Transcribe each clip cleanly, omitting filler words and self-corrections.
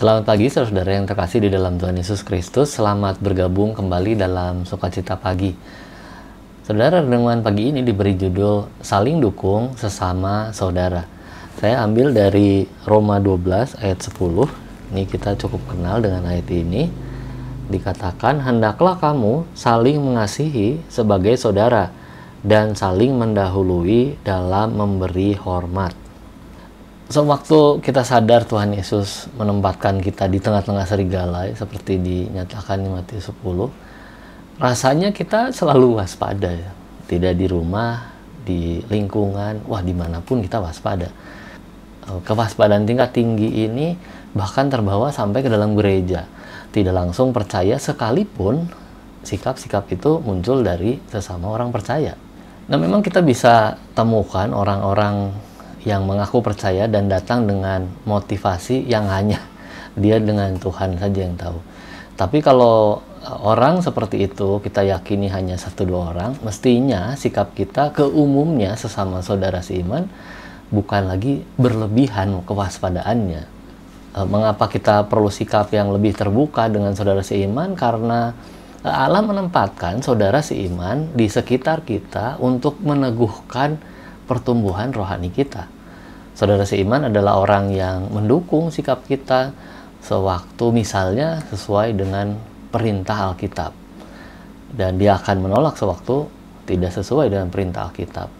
Selamat pagi saudara yang terkasih di dalam Tuhan Yesus Kristus. Selamat bergabung kembali dalam Sukacita Pagi. Saudara, renungan pagi ini diberi judul Saling Dukung Sesama Saudara. Saya ambil dari Roma 12 ayat 10. Ini kita cukup kenal dengan ayat ini. Dikatakan, hendaklah kamu saling mengasihi sebagai saudara dan saling mendahului dalam memberi hormat. Sewaktu kita sadar Tuhan Yesus menempatkan kita di tengah-tengah serigala, seperti dinyatakan di Matius 10, rasanya kita selalu waspada, ya. Tidak di rumah, di lingkungan, dimanapun kita waspada. Kewaspadaan tingkat tinggi ini bahkan terbawa sampai ke dalam gereja. Tidak langsung percaya sekalipun sikap-sikap itu muncul dari sesama orang percaya. Nah, memang kita bisa temukan orang-orang yang mengaku percaya dan datang dengan motivasi yang hanya dia dengan Tuhan saja yang tahu. Tapi kalau orang seperti itu kita yakini hanya 1-2 orang, mestinya sikap kita ke umumnya sesama saudara seiman bukan lagi berlebihan kewaspadaannya. Mengapa kita perlu sikap yang lebih terbuka dengan saudara seiman? Karena Allah menempatkan saudara seiman di sekitar kita untuk meneguhkan pertumbuhan rohani kita. Saudara seiman adalah orang yang mendukung sikap kita sewaktu misalnya sesuai dengan perintah Alkitab, dan dia akan menolak sewaktu tidak sesuai dengan perintah Alkitab.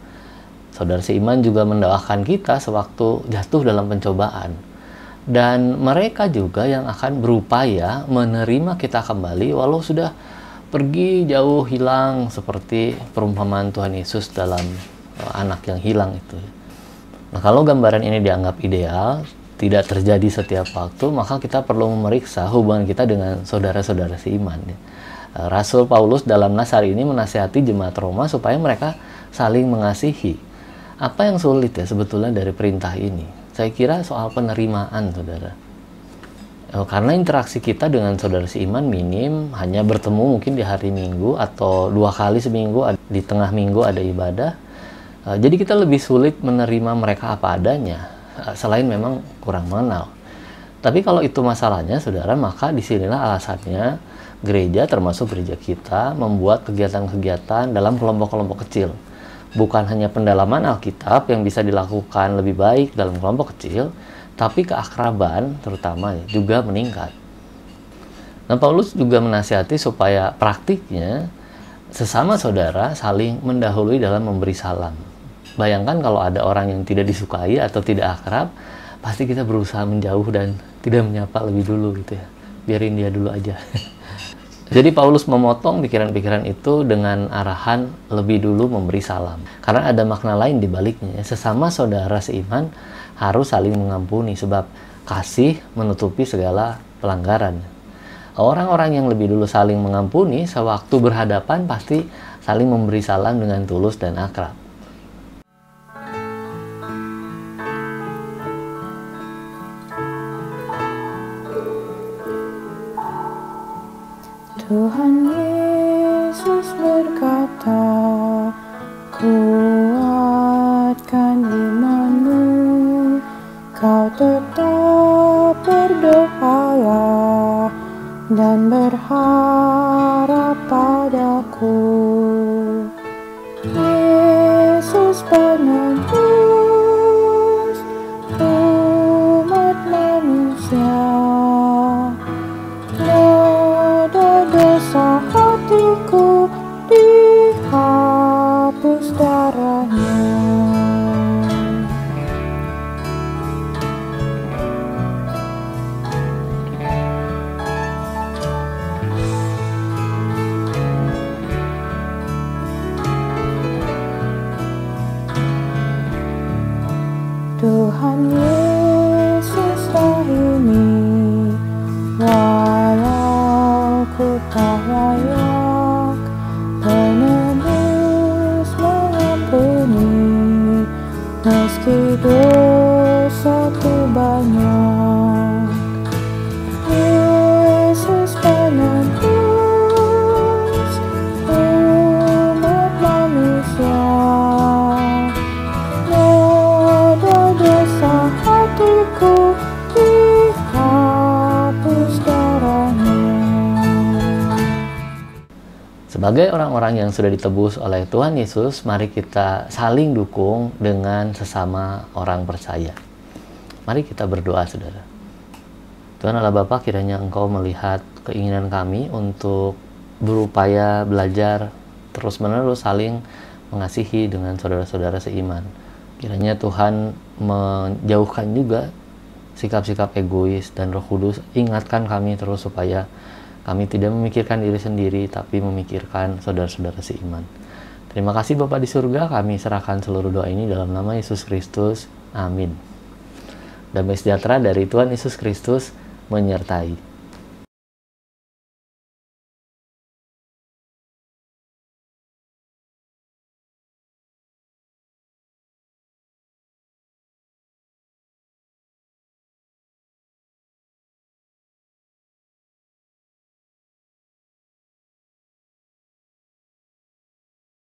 Saudara seiman juga mendoakan kita sewaktu jatuh dalam pencobaan, dan mereka juga yang akan berupaya menerima kita kembali walau sudah pergi jauh hilang, seperti perumpamaan Tuhan Yesus dalam anak yang hilang itu. Nah, kalau gambaran ini dianggap ideal, tidak terjadi setiap waktu, maka kita perlu memeriksa hubungan kita dengan saudara-saudara seiman. Rasul Paulus dalam nas hari ini menasihati jemaat Roma supaya mereka saling mengasihi. Apa yang sulit ya sebetulnya dari perintah ini? Saya kira soal penerimaan, saudara. Karena interaksi kita dengan saudara seiman minim, hanya bertemu mungkin di hari Minggu atau 2 kali seminggu, di tengah minggu ada ibadah. Jadi kita lebih sulit menerima mereka apa adanya, selain memang kurang mengenal. Tapi kalau itu masalahnya, saudara, maka disinilah alasannya gereja, termasuk gereja kita, membuat kegiatan-kegiatan dalam kelompok-kelompok kecil. Bukan hanya pendalaman Alkitab yang bisa dilakukan lebih baik dalam kelompok kecil, tapi keakraban terutama juga meningkat. Nah, Paulus juga menasihati supaya praktiknya sesama saudara saling mendahului dalam memberi salam. Bayangkan kalau ada orang yang tidak disukai atau tidak akrab, pasti kita berusaha menjauh dan tidak menyapa lebih dulu gitu ya. Biarin dia dulu aja. Jadi Paulus memotong pikiran-pikiran itu dengan arahan lebih dulu memberi salam. Karena ada makna lain di baliknya. Sesama saudara seiman harus saling mengampuni, sebab kasih menutupi segala pelanggaran. Orang-orang yang lebih dulu saling mengampuni, sewaktu berhadapan pasti saling memberi salam dengan tulus dan akrab. Tuhan Yesus berkata, kuatkan imanmu, kau tetap berdoalah dan berharap padaku. Yesus penebus umat manusia, noda dosa hatiku dihapus darahnya. Tuhan Yesus rahimi, walau ku tak layak, penebus mengampuni, meski dosaku banyak. Yesus penebus umat manusia, noda dosa hatiku dihapus Sebagai orang-orang yang sudah ditebus oleh Tuhan Yesus, mari kita saling dukung dengan sesama orang percaya. Mari kita berdoa, saudara. Tuhan Allah Bapa, kiranya Engkau melihat keinginan kami untuk berupaya belajar terus-menerus saling mengasihi dengan saudara-saudara seiman. Kiranya Tuhan menjauhkan juga sikap-sikap egois, dan Roh Kudus ingatkan kami terus supaya kami tidak memikirkan diri sendiri, tapi memikirkan saudara-saudara seiman. Terima kasih Bapa di surga, kami serahkan seluruh doa ini dalam nama Yesus Kristus. Amin. Damai sejahtera dari Tuhan Yesus Kristus menyertai.